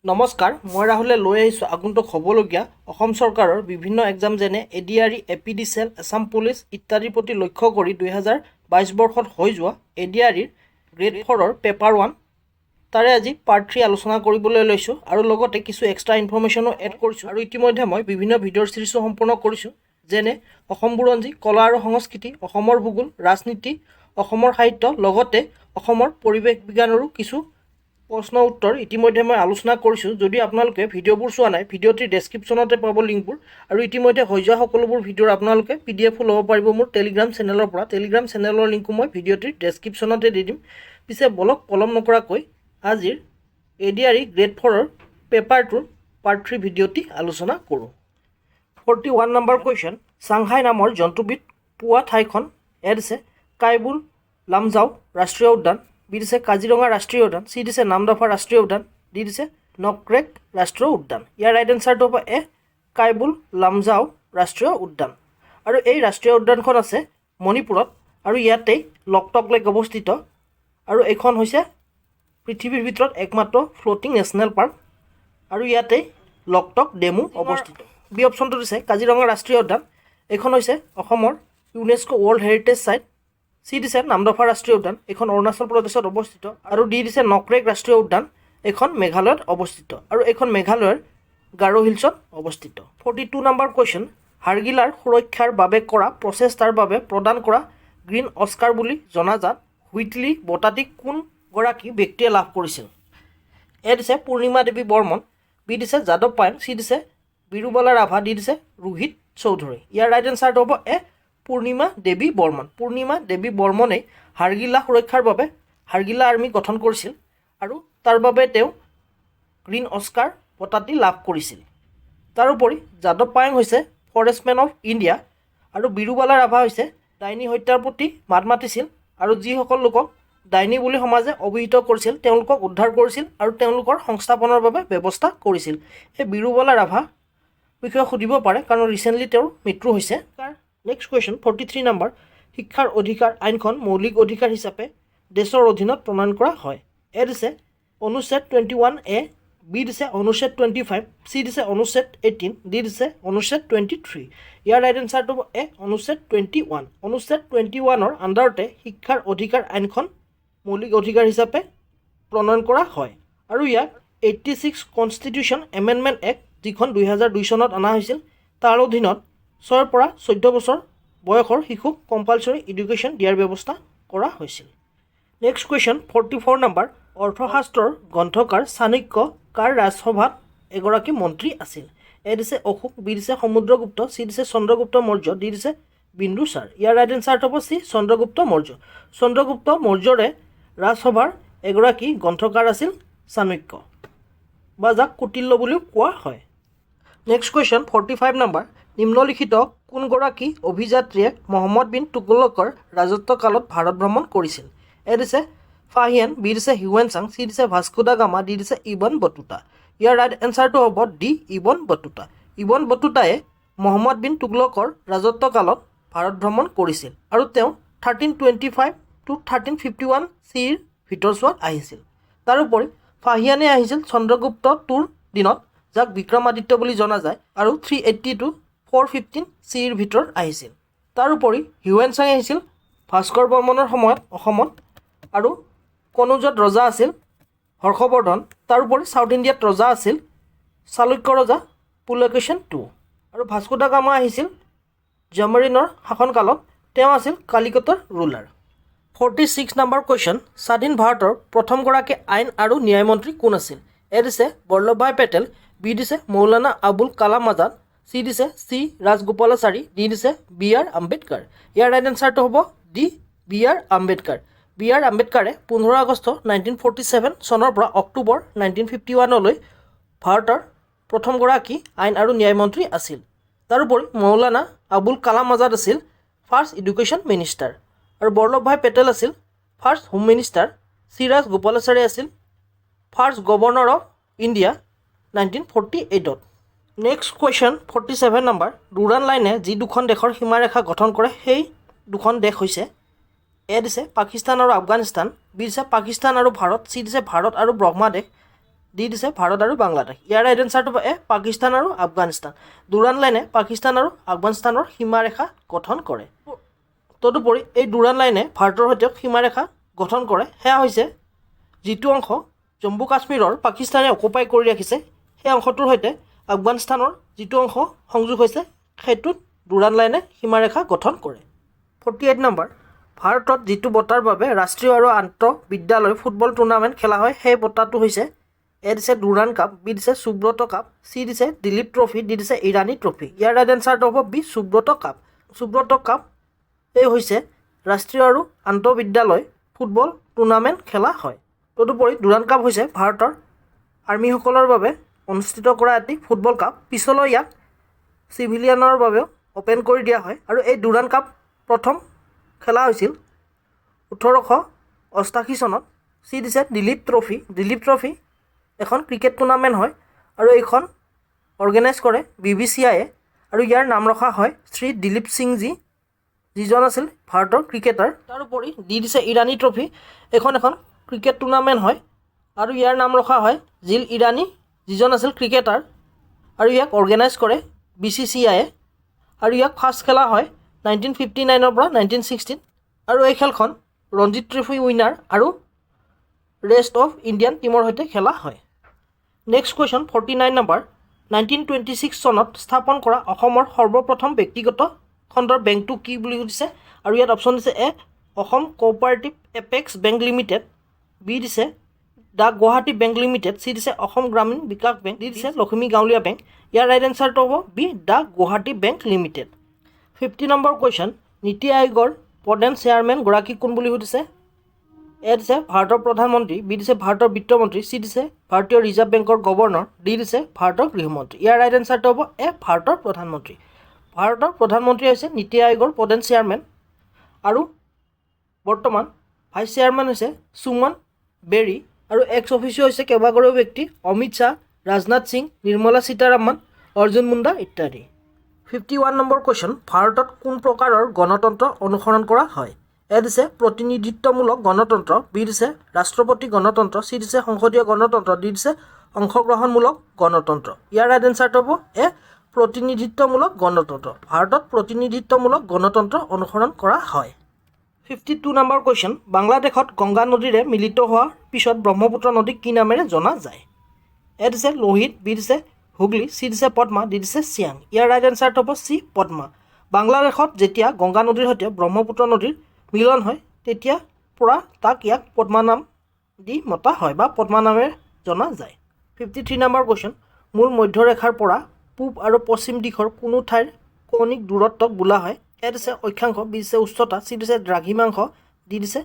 নমস্কাৰ, মই ৰাহুলে লৈ আহিছোঁ আগন্তুক হ'বলগীয়া অসম চৰকাৰৰ বিভিন্ন এক্সাম যেনে ADRE, APDCL, আছাম পুলিচ ইত্যাদিৰ প্ৰতি লক্ষ্য কৰি 2022 বৰ্ষত হৈ যোৱা ADREৰ গ্ৰেড 4ৰ পেপাৰ 1 তাৰে আজি পাৰ্ট 3 আলোচনা কৰিবলৈ লৈছোঁ আৰু লগতে কিছু এক্সট্ৰা ইনফৰমেশ্যনো এড কৰিছোঁ আৰু ইতিমধ্যে মই বিভিন্ন ভিডিঅ'ৰ চিৰিজো সম্পূৰ্ণ কৰিছোঁ যেনে অসম বুৰঞ্জী, কলা আৰু সংস্কৃতি, অসমৰ ভূগোল, ৰাজনীতি, অসমৰ সাহিত্য, লগতে অসমৰ পৰিৱেশ বিজ্ঞানৰো কিছু প্ৰশ্ন উত্তৰ ইতিমধ্যে মই আলোচনা কৰিছোঁ। যদি আপোনালোকে ভিডিঅ'বোৰ চোৱা নাই, ভিডিঅ'টিৰ ডেছক্ৰিপশ্যনতে পাব লিংকবোৰ আৰু ইতিমধ্যে হৈ যোৱা সকলোবোৰ ভিডিঅ'ৰ আপোনালোকে PDF-ও ল'ব পাৰিব মোৰ টেলিগ্ৰাম চেনেলৰ পৰা। টেলিগ্ৰাম চেনেলৰ লিংকো মই ভিডিঅ'টিৰ ডেছক্ৰিপশ্যনতে দি দিম। পিছে বলক পলম নকৰাকৈ আজিৰ ADRE গ্ৰেড 4ৰ পেপাৰ 2ৰ পাৰ্ট 3 ভিডিঅ'টি আলোচনা কৰোঁ। 41 নম্বৰ কুৱেশ্যন, চাংহাই নামৰ জন্তুবিধ পোৱা ঠাইখন এ দিছে কাইবুল লামজাও ৰাষ্ট্ৰীয় উদ্যান, বি দিছে কাজিৰঙা ৰাষ্ট্ৰীয় উদ্যান, চি দিছে নামদফা ৰাষ্ট্ৰীয় উদ্যান, ডি দিছে নকৰেক ৰাষ্ট্ৰীয় উদ্যান। ইয়াৰ ৰাইট এনচাৰটো হ'ব এ কাইবুল লামজাও ৰাষ্ট্ৰীয় উদ্যান। আৰু এই ৰাষ্ট্ৰীয় উদ্যানখন আছে মণিপুৰত আৰু ইয়াতেই লকটক লেক অৱস্থিত আৰু এইখন হৈছে পৃথিৱীৰ ভিতৰত একমাত্ৰ ফ্ল'টিং নেশ্যনেল পাৰ্ক আৰু ইয়াতেই লকটক ডেমো অৱস্থিত। বি অপশ্যনটো দিছে কাজিৰঙা ৰাষ্ট্ৰীয় উদ্যান, এইখন হৈছে অসমৰ ইউনেস্কো ৱৰ্ল্ড হেৰিটেজ চাইট। চি দিছে নামদফা ৰাষ্ট্ৰীয় উদ্যান, এইখন অৰুণাচল প্ৰদেশত অৱস্থিত আৰু ডি দিছে নকৰেক ৰাষ্ট্ৰীয় উদ্যান, এইখন মেঘালয়ত অৱস্থিত আৰু এইখন মেঘালয়ৰ গাৰো হিলছত অৱস্থিত। 42 নম্বৰ কুৱেশ্যন, হাড়গিলাৰ সুৰক্ষাৰ বাবে কৰা প্ৰচেষ্টাৰ বাবে প্ৰদান কৰা গ্ৰীণ অস্কাৰ বুলি জনাজাত হুইটলি বঁটাটি কোনগৰাকী ব্যক্তিয়ে লাভ কৰিছিল? এ দিছে পূৰ্ণিমা দেৱী বৰ্মন, বি দিছে যাদৱ পায়েং, চি দিছে বিৰুবালা ৰাভা, ডি দিছে ৰোহিত চৌধুৰী। ইয়াৰ ৰাইট এনচাৰটো হ'ব এ পূৰ্ণিমা দেৱী বৰ্মন। পূৰ্ণিমা দেৱী বৰ্মনে হাড়গিলা সুৰক্ষাৰ বাবে হাড়গিলা আৰ্মি গঠন কৰিছিল আৰু তাৰ বাবে তেওঁ গ্ৰীণ অস্কাৰ বঁটাটি লাভ কৰিছিল। তাৰোপৰি যাদৱ পায়েং হৈছে ফৰেষ্টমেন অফ ইণ্ডিয়া আৰু বিৰুবালা ৰাভা হৈছে ডাইনী হত্যাৰ প্ৰতি মাত মাতিছিল আৰু যিসকল লোকক ডাইনী বুলি সমাজে অভিহিত কৰিছিল তেওঁলোকক উদ্ধাৰ কৰিছিল আৰু তেওঁলোকৰ সংস্থাপনৰ বাবে ব্যৱস্থা কৰিছিল। এই বিৰুবালা ৰাভা বিষয়ে সুধিব পাৰে কাৰণ ৰিচেণ্টলি তেওঁৰ মৃত্যু হৈছে। নেক্সট কুৱেশ্যন 43 নম্বৰ, শিক্ষাৰ অধিকাৰ আইনখন মৌলিক অধিকাৰ হিচাপে দেশৰ অধীনত প্ৰণয়ন কৰা হয়। এ দিছে অনুচ্ছেদ 21A, বি দিছে অনুচ্ছেদ 25, চি দিছে অনুচ্ছেদ 18, ডি দিছে অনুচ্ছেদ 23। ইয়াৰ ৰাইট এনচাৰটো এ অনুচ্ছেদ 21। অনুচ্ছেদ 21ৰ আণ্ডাৰতে শিক্ষাৰ অধিকাৰ আইনখন মৌলিক অধিকাৰ হিচাপে প্ৰণয়ন কৰা হয় আৰু ইয়াক 86 কনষ্টিটিউশ্যন এমেণ্ডমেণ্ট এক্ট যিখন 2002 চনত অনা হৈছিল তাৰ অধীনত 6ৰ পৰা 14 বছৰ বয়সৰ শিশুক কম্পালচৰি এডুকেশ্যন দিয়াৰ ব্যৱস্থা কৰা হৈছিল। নেক্সট কুৱেশ্যন 44 নম্বৰ, অৰ্থশাস্ত্ৰৰ গ্ৰন্থকাৰ চাণক্য কাৰ ৰাজসভাত এগৰাকী মন্ত্ৰী আছিল? এ দিছে অশোক, বি দিছে সমুদ্ৰগুপ্ত, চি দিছে চন্দ্ৰগুপ্ত মৌৰ্য, ডি দিছে বিন্দুসাৰ। ইয়াৰ ৰাইট এনচাৰটো হ'ব চি চন্দ্ৰগুপ্ত মৌৰ্য। চন্দ্ৰগুপ্ত মৌৰ্যৰে ৰাজসভাৰ এগৰাকী গ্ৰন্থকাৰ আছিল চাণক্য বা যাক কৌটিল্য বুলিও কোৱা হয়। নেক্সট কুৱেশ্যন 45 নম্বৰ, নিম্নলিখিত কোনগৰাকী অভিযাত্ৰীয়ে মহম্মদ বিন তুগলকৰ ৰাজত্বকালত ভাৰত ভ্ৰমণ কৰিছিল? এ দিছে ফাহিয়ান, বি দিছে হিউৱেন চাং, চি দিছে ভাস্কো দা গামা, ডি দিছে ইবন বটুতা। ইয়াৰ ৰাইট এনচাৰটো হ'ব ডি ইবন বটুতা। ইবন বটুতাই মহম্মদ বিন তুগলকৰ ৰাজত্বকালত ভাৰত ভ্ৰমণ কৰিছিল আৰু তেওঁ 1325 to 1351 চিৰ ভিতৰচোৱাত আহিছিল। তাৰোপৰি ফাহিয়ানে আহিছিল চন্দ্ৰগুপ্তটোৰ দিনত যাক বিক্ৰমাদিত্য বুলি জনা যায় আৰু 380 to 415 চিৰ ভিতৰত আহিছিল। তাৰোপৰি হিউৱেন চাং আহিছিল ভাস্কৰ বৰ্মনৰ সময়ত অসমত আৰু কনৌজত ৰজা আছিল হৰ্ষবৰ্ধন। তাৰোপৰি ছাউথ ইণ্ডিয়াত ৰজা আছিল চালুক্য ৰজা পুলকেশন II আৰু ভাস্কো দা গামা আহিছিল জামৰিনৰ শাসনকালত, তেওঁ আছিল কালিকটৰ ৰুলাৰ। 46 নম্বৰ কুৱেশ্যন, স্বাধীন ভাৰতৰ প্ৰথমগৰাকী আইন আৰু ন্যায় মন্ত্ৰী কোন আছিল? এ দিছে বল্লভভাই পেটেল, বি দিছে মৌলানা আবুল কালাম আজাদ, চি দিছে চি ৰাজগোপালাচাৰী, ডি দিছে BR আম্বেদকাৰ। ইয়াৰ ৰাইট এনচাৰটো হ'ব D BR Ambedkar. BR আম্বেদকাৰে 15 August 1947 চনৰ পৰা অক্টোবৰ 1951লৈ ভাৰতৰ প্ৰথমগৰাকী আইন আৰু ন্যায় মন্ত্ৰী আছিল। তাৰোপৰি মৌলানা আবুল কালাম আজাদ আছিল ফাৰ্ষ্ট এডুকেশ্যন মিনিষ্টাৰ আৰু বল্লভভাই পেটেল আছিল first home minister. C Rajagopalachari আছিল ফাৰ্ষ্ট গভৰ্ণৰ অফ ইণ্ডিয়া 1948ত। নেক্সট কুৱেশ্যন 47 নম্বৰ, ডুৰাণ্ড লাইনে যি দুখন দেশৰ সীমাৰেখা গঠন কৰে সেই দুখন দেশ হৈছে? এ দিছে পাকিস্তান আৰু আফগানিস্তান, বি দিছে পাকিস্তান আৰু ভাৰত, চি দিছে ভাৰত আৰু ব্ৰহ্মাদেশ, ডি দিছে ভাৰত আৰু বাংলাদেশ। ইয়াৰ ৰাইট এনচাৰটো হ'ব এ পাকিস্তান আৰু আফগানিস্তান। দুৰাণ লাইনে পাকিস্তান আৰু আফগানিস্তানৰ সীমাৰেখা গঠন কৰে। তদুপৰি এই দুৰাণ লাইনে ভাৰতৰ সৈতে সীমাৰেখা গঠন কৰে সেয়া হৈছে যিটো অংশ জম্মু কাশ্মীৰৰ পাকিস্তানে অকুপাই কৰি ৰাখিছে সেই অংশটোৰ সৈতে আফগানিস্তানৰ যিটো অংশ সংযোগ হৈছে সেইটোত দুৰাণ লাইনে সীমাৰেখা গঠন কৰে। 48 নম্বৰ, ভাৰতত যিটো বঁটাৰ বাবে ৰাষ্ট্ৰীয় আৰু আন্তঃবিদ্যালয় ফুটবল টুৰ্ণামেণ্ট খেলা হয় সেই বঁটাটো হৈছে এ দিছে দুৰাণ কাপ, বি দিছে সুব্ৰত কাপ, চি দিছে দিলীপ ট্ৰফি, ডি দিছে ইৰাণী ট্ৰফি। ইয়াৰ ৰাইট এনচাৰটো হ'ব B Subroto cup. Subroto cup এই হৈছে ৰাষ্ট্ৰীয় আৰু আন্তঃবিদ্যালয় ফুটবল টুৰ্ণামেণ্ট খেলা হয়। তদুপৰি দুৰাণ কাপ হৈছে ভাৰতৰ আৰ্মীসকলৰ বাবে অনুষ্ঠিত কৰা এটি ফুটবল কাপ। পিছলৈ ইয়াক চিভিলিয়ানৰ বাবেও অ'পেন কৰি দিয়া হয় আৰু এই দুৰাণ কাপ প্ৰথম খেলা হৈছিল 1888 চনত। চি দিছে দিলীপ ট্ৰফি। দিলীপ ট্ৰফি এখন ক্ৰিকেট টুৰ্ণামেণ্ট হয় আৰু এইখন অৰ্গেনাইজ কৰে BBCIয়ে আৰু ইয়াৰ নাম ৰখা হয় শ্ৰী দিলীপ সিংজী, যিজন আছিল ভাৰতৰ ক্ৰিকেটাৰ। তাৰোপৰি ডি দিছে ইৰাণী ট্ৰফি। এখন ক্ৰিকেট টুৰ্ণামেণ্ট হয় আৰু ইয়াৰ নাম ৰখা হয় জিল ইৰাণী, যিজন আছিল ক্ৰিকেটাৰ আৰু ইয়াক অৰ্গেনাইজ কৰে BCCIয়ে আৰু ইয়াক ফাৰ্ষ্ট খেলা হয় 1959 পৰা 1960 আৰু এই খেলখন ৰঞ্জিত ট্ৰফি উইনাৰ আৰু ৰেষ্ট অফ ইণ্ডিয়ান টীমৰ সৈতে খেলা হয়। নেক্সট কুৱেশ্যন 49 নম্বৰ, 1926 চনত স্থাপন কৰা অসমৰ সৰ্বপ্ৰথম ব্যক্তিগত খণ্ডৰ বেংকটো কি বুলি সুধিছে আৰু ইয়াত অপশ্যন দিছে A Assam cooperative apex bank limited, B দিছে the Guwahati bank limited, C দিছে অসম গ্ৰামীণ বিকাশ বেংক, ডি দিছে লখিমী গাঁৱলীয়া বেংক। ইয়াৰ ৰাইট এনচাৰটো হ'ব B the Guwahati bank limited. 50 number question, Niti আয়োগৰ প্ৰধান চেয়াৰমেন গৰাকী কোন বুলি সুধিছে। এ দিছে ভাৰতৰ প্ৰধানমন্ত্ৰী, বি দিছে ভাৰতৰ বিত্তমন্ত্ৰী, চি দিছে ভাৰতীয় ৰিজাৰ্ভ বেংকৰ গভৰ্ণৰ, ডি দিছে ভাৰতৰ গৃহমন্ত্ৰী। ইয়াৰ ৰাইট এনচাৰটো হ'ব এ ভাৰতৰ প্ৰধানমন্ত্ৰী। ভাৰতৰ প্ৰধানমন্ত্ৰী হৈছে নীতি আয়োগৰ প্ৰধান চেয়াৰমেন আৰু বৰ্তমান ভাইচ চেয়াৰমেন হৈছে সুমন বেৰী আৰু এক্স অফিচিঅ হৈছে কেইবাগৰাকীও ব্যক্তি অমিত শ্বাহ, ৰাজনাথ সিং, নিৰ্মলা সীতাৰামন, অৰ্জুন মুণ্ডা ইত্যাদি। 51 নম্বৰ কুৱেশ্যন, ভাৰতত কোন প্ৰকাৰৰ গণতন্ত্ৰ অনুসৰণ কৰা হয়। এ দিছে প্ৰতিনিধিত্বমূলক গণতন্ত্ৰ, বি দিছে ৰাষ্ট্ৰপতি গণতন্ত্ৰ, চি দিছে সংসদীয় গণতন্ত্ৰ, ডি দিছে অংশগ্ৰহণমূলক গণতন্ত্ৰ। ইয়াৰ ৰাইট এনচাৰটো হ'ব এ প্ৰতিনিধিত্বমূলক গণতন্ত্ৰ। ভাৰতত প্ৰতিনিধিত্বমূলক গণতন্ত্ৰ অনুসৰণ কৰা হয়। 52 নম্বৰ কুৱেশ্যন, বাংলাদেশত গংগা নদীৰে মিলিত হোৱাৰ পিছত ব্ৰহ্মপুত্ৰ নদীক কি নামেৰে জনা যায়। এ দিছে লোহিত, বি দিছে হুগলী, চি দিছে পদ্মা, ডি দিছে চিয়াং। ইয়াৰ ৰাইট এনচাৰটো হ'ব চি পদ্মা। বাংলাদেশত যেতিয়া গংগা নদীৰ সৈতে ব্ৰহ্মপুত্ৰ নদীৰ মিলন হয় তেতিয়া পৰা ইয়াক পদ্মা নাম দি মতা হয় বা পদ্মা নামেৰে জনা যায়। 53 নম্বৰ কুৱেশ্যন, মূল মধ্যৰেখাৰ পৰা পূব আৰু পশ্চিম দিশৰ কোনো ঠাইৰ কৌণিক দূৰত্বক বোলা হয়। এ দিছে অক্ষাংশ, বি দিছে উচ্চতা, চি দিছে দ্ৰাঘিমাংশ, ডি দিছে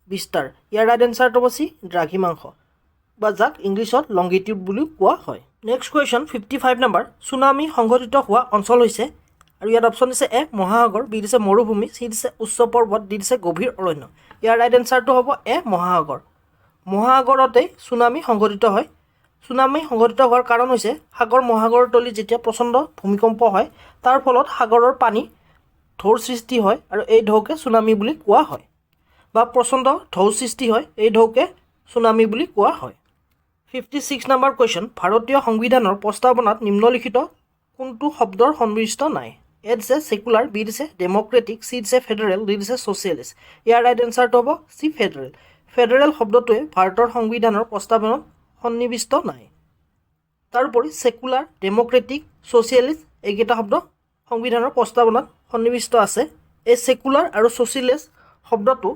বিস্তাৰ। ইয়াৰ ৰাইট এনচাৰটো হ'ব চি দ্ৰাঘিমাংশ বা যাক ইংলিছত লংগিটিউড বুলিও কোৱা হয়। নেক্সট কুৱেশ্যন 55 নম্বৰ, চুনামি সংঘটিত হোৱা অঞ্চল হৈছে আৰু ইয়াত অপশ্যন দিছে এ মহাসাগৰ, বি দিছে মৰুভূমি, চি দিছে উচ্চ পৰ্বত, ডি দিছে গভীৰ অৰণ্য। ইয়াৰ ৰাইট এনচাৰটো হ'ব এ মহাসাগৰ। মহাসাগৰতেই চুনামি সংঘটিত হয়। চুনামি সংঘটিত হোৱাৰ কাৰণ হৈছে সাগৰ মহাসাগৰৰ তলিত যেতিয়া প্ৰচণ্ড ভূমিকম্প হয় তাৰ ফলত সাগৰৰ পানী ঢৌৰ সৃষ্টি হয় আৰু এই ঢৌকে চুনামি বুলি কোৱা হয় বা প্ৰচণ্ড ঢৌ সৃষ্টি হয়, এই ঢৌকে চুনামি বুলি কোৱা হয়। 56 নম্বৰ কুৱেশ্যন, ভাৰতীয় সংবিধানৰ প্ৰস্তাৱনাত নিম্নলিখিত কোনটো শব্দৰ সন্নিৱিষ্ট নাই। এ দিছে ছেকুলাৰ, বি দিছে ডেম'ক্ৰেটিক, চি দিছে ফেডাৰেল, ডি দিছে ছ'চিয়েলিষ্ট। ইয়াৰ ৰাইট এনচাৰটো হ'ব চি ফেডাৰেল। ফেডাৰেল শব্দটোৱে ভাৰতৰ সংবিধানৰ প্ৰস্তাৱনাত সন্নিৱিষ্ট নাই। তাৰোপৰি ছেকুলাৰ, ডেম'ক্ৰেটিক, ছ'চিয়েলিষ্ট এইকেইটা শব্দ সংবিধানৰ প্ৰস্তাৱনাত সন্নিৱিষ্ট আছে। এই ছেকুলাৰ আৰু ছ'চিয়েলিষ্ট শব্দটো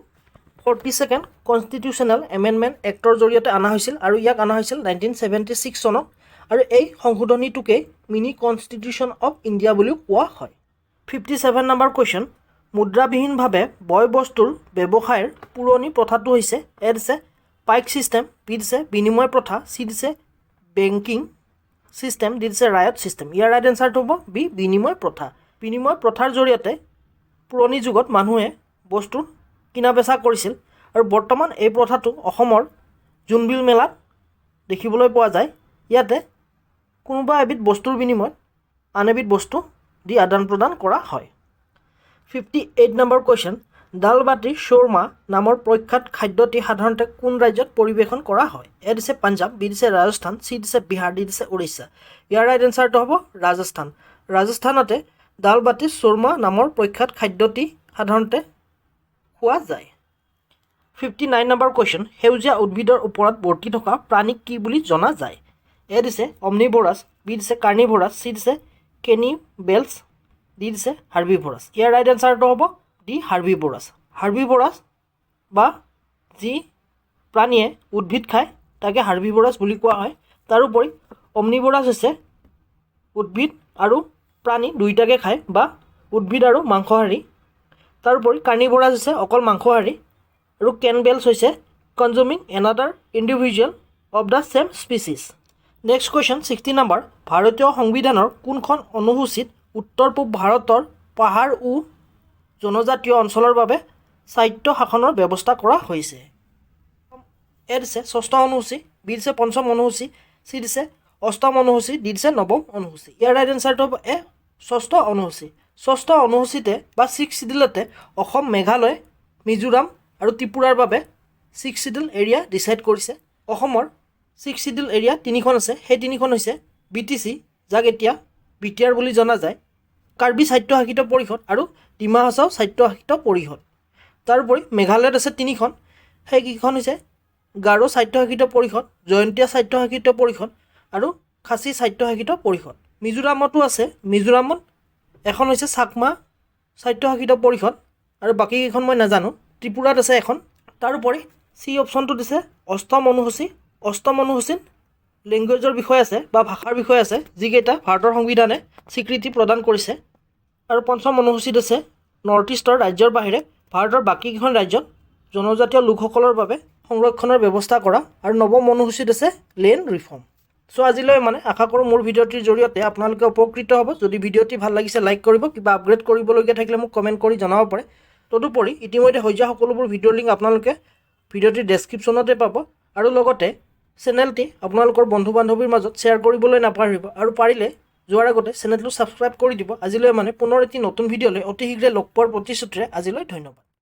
42nd কনষ্টিটিউশ্যনেল এমেণ্ডমেণ্ট এক্টৰ জৰিয়তে অনা হৈছিল আৰু ইয়াক অনা হৈছিল 1976 চনত আৰু এই সংশোধনীটোকেই মিনি কনষ্টিটিউশ্যন অফ ইণ্ডিয়া বুলিও কোৱা হয়। 57 নম্বৰ কুৱেশ্যন, মুদ্ৰাবিহীনভাৱে বয় বস্তুৰ ব্যৱসায়ৰ পুৰণি প্ৰথাটো হৈছে। এ দিছে পাইক ছিষ্টেম, বি দিছে বিনিময় প্ৰথা, চি দিছে বেংকিং ছিষ্টেম, ডি দিছে ৰায়ত ছিষ্টেম। ইয়াৰ ৰাইট এনচাৰটো হ'ব বি বিনিময় প্ৰথা। বিনিময় প্ৰথাৰ জৰিয়তে পুৰণি যুগত মানুহে বস্তু কিনা বেচা কৰিছিল আৰু বৰ্তমান এই প্ৰথাটো অসমৰ জোনবিল মেলাত দেখিবলৈ পোৱা যায়। ইয়াতে কোনোবা এবিধ বস্তুৰ বিনিময়ত আন এবিধ বস্তু দি আদান প্ৰদান কৰা হয়। 58 নম্বৰ কুৱেশ্যন, দাল বাটি শৰ্মা নামৰ প্ৰখ্যাত খাদ্যটি সাধাৰণতে কোন ৰাজ্যত পৰিৱেশন কৰা হয়? এ দিছে পাঞ্জাৱ, বি দিছে ৰাজস্থান, চি দিছে বিহাৰ, ডি দিছে উৰিষ্যা। ইয়াৰ ৰাইট এনচাৰটো হ'ব ৰাজস্থান। ৰাজস্থানতে দাল বাটি শৰ্মা নামৰ প্ৰখ্যাত খাদ্যটি সাধাৰণতে খোৱা যায়। 59 নম্বৰ কুৱেশ্যন, সেউজীয়া উদ্ভিদৰ ওপৰত বৰ্তি থকা প্ৰাণীক কি বুলি জনা যায়? এ দিছে অমনিভৰাছ, বি দিছে কাৰ্নিভৰাছ, চি দিছে কেনিবেলছ, ডি দিছে হাৰ্বিভৰাছ। ইয়াৰ ৰাইট এনচাৰটো হ'ব ডি হাৰ্বিভৰাছ। হাৰ্বিভৰাছ বা যি প্ৰাণীয়ে উদ্ভিদ খায় তাকে হাৰ্বিভৰাছ বুলি কোৱা হয়। তাৰোপৰি অমনিভৰাছ হৈছে উদ্ভিদ আৰু প্ৰাণী দুয়োটাকে খায় বা উদ্ভিদ আৰু মাংসহাৰী। তাৰোপৰি কাৰ্নিভৰাছ হৈছে অকল মাংসহাৰী আৰু কেনবেলছ হৈছে consuming another individual of the same species. Next question 60 number, ভাৰতীয় সংবিধানৰ কোনখন অনুসূচীত উত্তৰ পূব ভাৰতৰ পাহাৰ ও জনজাতীয় অঞ্চলৰ বাবে স্বায়ত্ত শাসনৰ ব্যৱস্থা কৰা হৈছে? এ দিছে ষষ্ঠ অনুসূচী, বি দিছে পঞ্চম অনুসূচী, চি দিছে অষ্টম অনুসূচী, ডি দিছে নৱম অনুসূচী। ইয়াৰ ৰাইট এনচাৰটো হ'ব এ ষষ্ঠ অনুসূচী। ষষ্ঠ অনুসূচীতে বা 6 চিডিউলতে অসম, মেঘালয়, মিজোৰাম আৰু ত্ৰিপুৰাৰ বাবে 6 চিডিউল এৰিয়া ডিচাইড কৰিছে। অসমৰ 6 চিডিউল এৰিয়া 3খন আছে, সেই 3খন হৈছে BTC, যাক এতিয়া BTR বুলি জনা যায়, কাৰ্বি স্বায়ত্তশাসিত পৰিষদ আৰু ডিমা হাছাও স্বায়ত্তশাসিত পৰিষদ। তাৰোপৰি মেঘালয়ত আছে 3খন, সেইকেইখন হৈছে গাৰো স্বায়ত্তশাসিত পৰিষদ, জয়ন্তীয়া স্বায়ত্তশাসিত পৰিষদ আৰু খাচী স্বায়ত্তশাসিত পৰিষদ। মিজোৰামতো আছে, মিজোৰামত এখন হৈছে চাকমা স্বায়ত্তশাসিত পৰিষদ আৰু বাকীকেইখন মই নাজানো। ত্ৰিপুৰাত আছে এখন। তাৰোপৰি চি অপশ্যনটো দিছে অষ্টম অনুসূচী। অষ্টম অনুসূচীত লেংগুৱেজৰ বিষয় আছে বা ভাষাৰ বিষয় আছে, যিকেইটা ভাৰতৰ সংবিধানে স্বীকৃতি প্ৰদান কৰিছে। আৰু পঞ্চম অনুসূচীত আছে নৰ্থ ইষ্টৰ ৰাজ্যৰ বাহিৰে ভাৰতৰ বাকীকেইখন ৰাজ্যত জনজাতীয় লোকসকলৰ বাবে সংৰক্ষণৰ ব্যৱস্থা কৰা। আৰু নৱম অনুসূচীত আছে লেণ্ড ৰিফৰ্ম। চ' আজিলৈ আশা কৰোঁ মোৰ ভিডিঅ'টিৰ জৰিয়তে আপোনালোকে উপকৃত হ'ব। যদি ভিডিঅ'টি ভাল লাগিছে লাইক কৰিব, কিবা আপগ্ৰেড কৰিবলগীয়া থাকিলে মোক কমেণ্ট কৰি জনাব পাৰে। তদুপৰি ইতিমধ্যে হৈ যোৱা সকলোবোৰ ভিডিঅ'ৰ লিংক আপোনালোকে ভিডিঅ'টিৰ ডেছক্ৰিপশ্যনতে পাব। আৰু লগতে চেনেলটি আপোনালোকৰ বন্ধু বান্ধৱীৰ মাজত শ্বেয়াৰ কৰিবলৈ নাপাহৰিব। আৰু পাৰিলে যোৱাৰ আগতে চেনেলটো ছাবস্ক্ৰাইব কৰি দিব। আজিলৈ পুনৰ এটি নতুন ভিডিঅ'লৈ অতি শীঘ্ৰে লগ পোৱাৰ প্ৰতিশ্ৰুতিৰে আজিলৈ ধন্যবাদ।